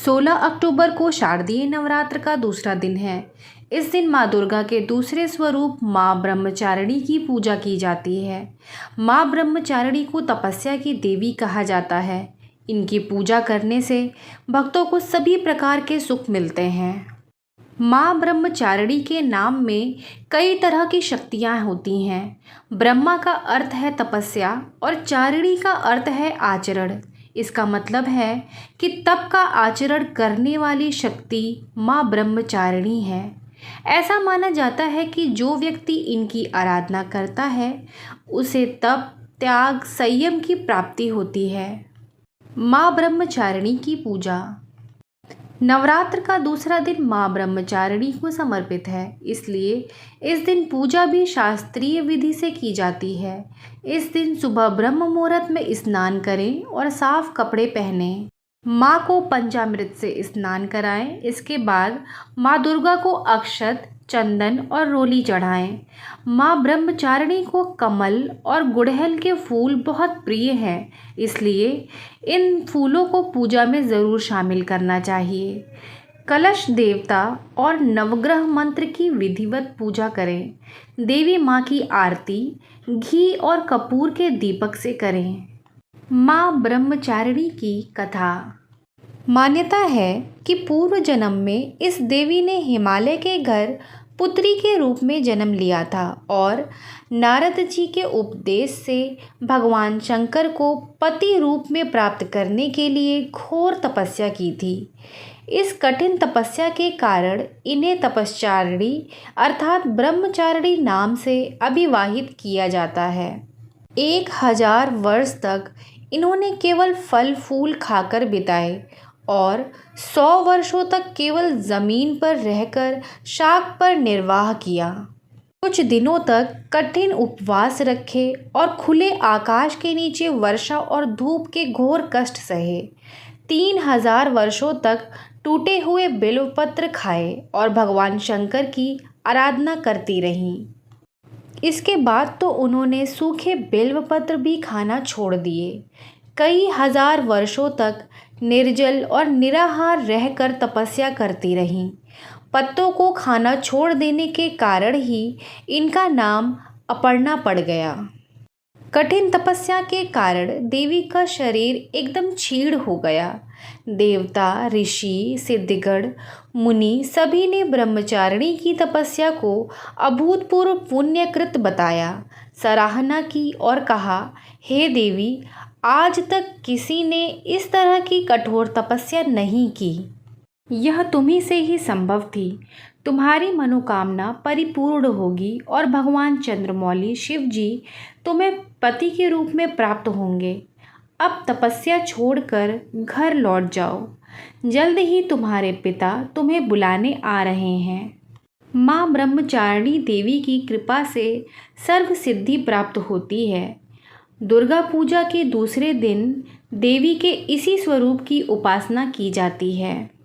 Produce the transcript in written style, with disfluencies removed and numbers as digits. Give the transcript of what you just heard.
16 अक्टूबर को शारदीय नवरात्र का दूसरा दिन है। इस दिन माँ दुर्गा के दूसरे स्वरूप माँ ब्रह्मचारिणी की पूजा की जाती है। माँ ब्रह्मचारिणी को तपस्या की देवी कहा जाता है। इनकी पूजा करने से भक्तों को सभी प्रकार के सुख मिलते हैं। माँ ब्रह्मचारिणी के नाम में कई तरह की शक्तियाँ होती हैं। ब्रह्मा का अर्थ है तपस्या और चारिणी का अर्थ है आचरण। इसका मतलब है कि तप का आचरण करने वाली शक्ति माँ ब्रह्मचारिणी है। ऐसा माना जाता है कि जो व्यक्ति इनकी आराधना करता है उसे तप, त्याग, संयम की प्राप्ति होती है। माँ ब्रह्मचारिणी की पूजा। नवरात्र का दूसरा दिन माँ ब्रह्मचारिणी को समर्पित है, इसलिए इस दिन पूजा भी शास्त्रीय विधि से की जाती है। इस दिन सुबह ब्रह्म मुहूर्त में स्नान करें और साफ कपड़े पहनें। माँ को पंचामृत से स्नान कराएं। इसके बाद माँ दुर्गा को अक्षत, चंदन और रोली चढ़ाएं। माँ ब्रह्मचारिणी को कमल और गुड़हल के फूल बहुत प्रिय हैं, इसलिए इन फूलों को पूजा में ज़रूर शामिल करना चाहिए। कलश देवता और नवग्रह मंत्र की विधिवत पूजा करें। देवी माँ की आरती घी और कपूर के दीपक से करें। माँ ब्रह्मचारिणी की कथा। मान्यता है कि पूर्व जन्म में इस देवी ने हिमालय के घर पुत्री के रूप में जन्म लिया था और नारद जी के उपदेश से भगवान शंकर को पति रूप में प्राप्त करने के लिए घोर तपस्या की थी। इस कठिन तपस्या के कारण इन्हें तपश्चारिणी अर्थात ब्रह्मचारिणी नाम से अभिवाहित किया जाता है। 1000 वर्ष तक इन्होंने केवल फल फूल खाकर बिताए और 100 वर्षों तक केवल ज़मीन पर रहकर शाक पर निर्वाह किया। कुछ दिनों तक कठिन उपवास रखे और खुले आकाश के नीचे वर्षा और धूप के घोर कष्ट सहे। 3000 वर्षों तक टूटे हुए बेलपत्र खाए और भगवान शंकर की आराधना करती रहीं। इसके बाद तो उन्होंने सूखे बेलपत्र भी खाना छोड़ दिए। कई हजार वर्षों तक निर्जल और निराहार रहकर तपस्या करती रहीं। पत्तों को खाना छोड़ देने के कारण ही इनका नाम अपर्णा पड़ गया। कठिन तपस्या के कारण देवी का शरीर एकदम क्षीण हो गया। देवता, ऋषि, सिद्धगण, मुनि सभी ने ब्रह्मचारिणी की तपस्या को अभूतपूर्व पुण्यकृत बताया, सराहना की और कहा, हे देवी, आज तक किसी ने इस तरह की कठोर तपस्या नहीं की। यह तुम्ही से ही संभव थी। तुम्हारी मनोकामना परिपूर्ण होगी और भगवान चंद्रमौली शिव जी तुम्हें पति के रूप में प्राप्त होंगे। अब तपस्या छोड़कर घर लौट जाओ। जल्द ही तुम्हारे पिता तुम्हें बुलाने आ रहे हैं। माँ ब्रह्मचारिणी देवी की कृपा से सर्व सिद्धि प्राप्त होती है। दुर्गा पूजा के दूसरे दिन देवी के इसी स्वरूप की उपासना की जाती है।